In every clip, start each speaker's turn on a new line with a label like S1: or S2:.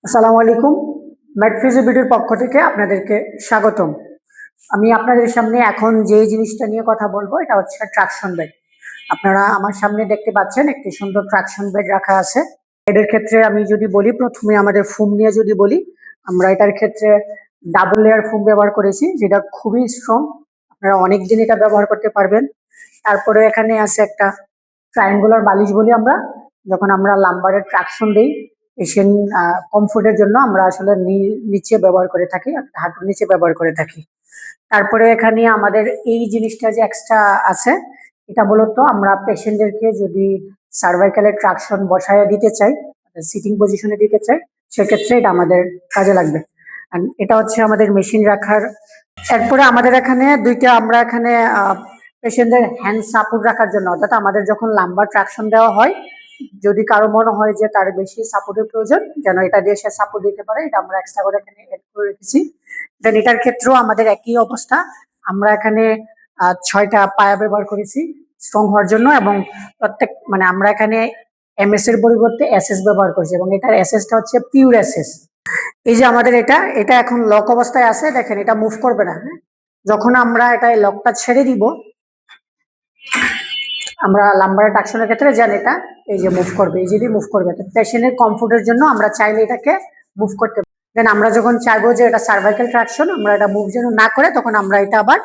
S1: আসসালামু আলাইকুম। ম্যাটফিজিবিলিটির পক্ষ থেকে আপনাদেরকে স্বাগতম। আমি আপনাদের সামনে এখন যে জিনিসটা নিয়ে কথা বলবো এটা হচ্ছে ট্রাকশন বেড। আপনারা আমার সামনে দেখতে পাচ্ছেন একটি সুন্দর ট্রাকশন বেড রাখা আছে। বেডের ক্ষেত্রে আমি যদি বলি, প্রথমে আমাদের ফোম নিয়ে যদি বলি, আমরা এটার ক্ষেত্রে ডাবল লেয়ার ফোম ব্যবহার করেছি, যেটা খুবই স্ট্রং। আপনারা অনেক দিন এটা ব্যবহার করতে পারবেন। তারপরে এখানে আছে একটা ট্রায়াঙ্গুলার বালিশ বলি আমরা, যখন আমরা লাম্বারের ট্রাকশন দিই এশিয়ান কমফোর্টের জন্য আমরা আসলে নিচে ব্যবহার করে থাকি, হাঁটুর নিচে ব্যবহার করে থাকি। তারপরে এখানে আমাদের এই জিনিসটা যে এক্সট্রা আছে, এটা মূলত আমরা পেশেন্টদেরকে যদি সার্ভাইকালের ট্রাকশন বসায় দিতে চাই, সিটিং পজিশনে দিতে চাই, সেক্ষেত্রে এটা আমাদের কাজে লাগবে। And এটা হচ্ছে আমাদের মেশিন রাখার। এরপরে আমাদের এখানে দুইটা, আমরা এখানে পেশেন্টদের হ্যান্ড সাপোর্ট রাখার জন্য, অর্থাৎ আমাদের যখন লাম্বার ট্রাকশন দেওয়া হয়, যদি কারো মনে হয় যে তার বেশি সাপোর্টের প্রয়োজন, যেন এটা দিয়ে সে সাপোর্ট দিতে পারে, এটা আমরা এক্সট্রা করে এখানে এড করে রেখেছি। দেন এটার ক্ষেত্রেও আমাদের একই অবস্থা। আমরা এখানে 6টা পায়া ব্যবহার করেছি স্ট্রং হওয়ার জন্য, এবং প্রত্যেক মানে আমরা এখানে এমএস এর পরিবর্তে এসএস ব্যবহার করছি, এবং এটার এসএসটা হচ্ছে পিওর এসএস। এই যে আমাদের এটা এটা এখন লক অবস্থায় আছে, দেখেন এটা মুভ করবে না। যখন আমরা এটা লকটা ছেড়ে দিব, আমরা লাম্বারের ট্রাকশনের ক্ষেত্রে জানি এটা এই যে মুভ করবে, ইজিলি মুভ করবে। পেশেন্টের কমফোর্টের জন্য আমরা চাইলে এটাকে মুভ করতে পারি। দেন আমরা যখন চাইবো যে এটা সার্ভাইকাল ট্রাকশন, আমরা এটা মুভ যেন না করে, তখন আমরা এটা আবার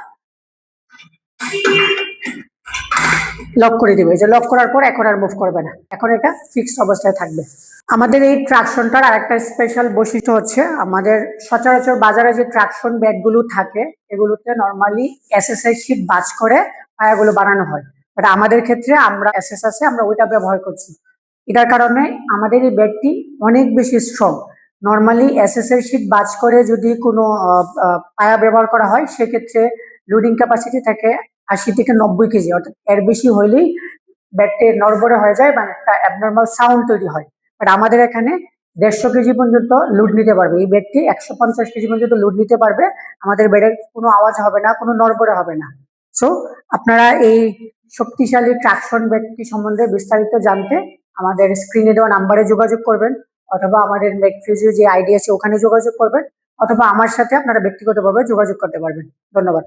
S1: লক করে দিব। এই যে লক করার পর এখন আর মুভ করবে না, এখন এটা ফিক্সড অবস্থায় থাকবে। আমাদের এই ট্রাকশনটার আরেকটা স্পেশাল বৈশিষ্ট্য হচ্ছে, আমাদের সচরাচর বাজারে যে ট্রাকশন ব্যাগগুলো থাকে এগুলোতে নর্মালি এসএসআই শীট বাজ করে পায়াগুলো বানানো হয়, বাট আমাদের ক্ষেত্রে আমরা এসএস আছে, আমরা ওইটা ব্যবহার করছি। এটার কারণে আমাদের এই ব্যাগটি অনেক বেশি স্ট্রং। নর্মালি এসএসআই শীট বাজ করে যদি কোনো পায়া ব্যবহার করা হয়, সেক্ষেত্রে লোডিং ক্যাপাসিটি থাকে 80 থেকে 90 কেজি, অর্থাৎ এর বেশি হইলেই ব্যাগটি নড়বড়ে হয়ে যায় বা একটা অ্যাবনর্মাল সাউন্ড তৈরি হয়। বাট আমাদের এখানে 150 কেজি পর্যন্ত লোড নিতে পারবে এই ব্যাগটি, 150 কেজি পর্যন্ত লোড নিতে পারবে। আমাদের ব্যাগের কোনো আওয়াজ হবে না, কোনো নড়বড়ে হবে না। সো আপনারা এই শক্তিশালী ট্রাকশন ব্যাগটি সম্বন্ধে বিস্তারিত জানতে আমাদের স্ক্রিনে দেওয়া নাম্বারে যোগাযোগ করবেন, অথবা আমাদের মেকফিজিও যে আইডি আছে ওখানে যোগাযোগ করবেন, অথবা আমার সাথে আপনারা ব্যক্তিগতভাবে যোগাযোগ করতে পারবেন। ধন্যবাদ।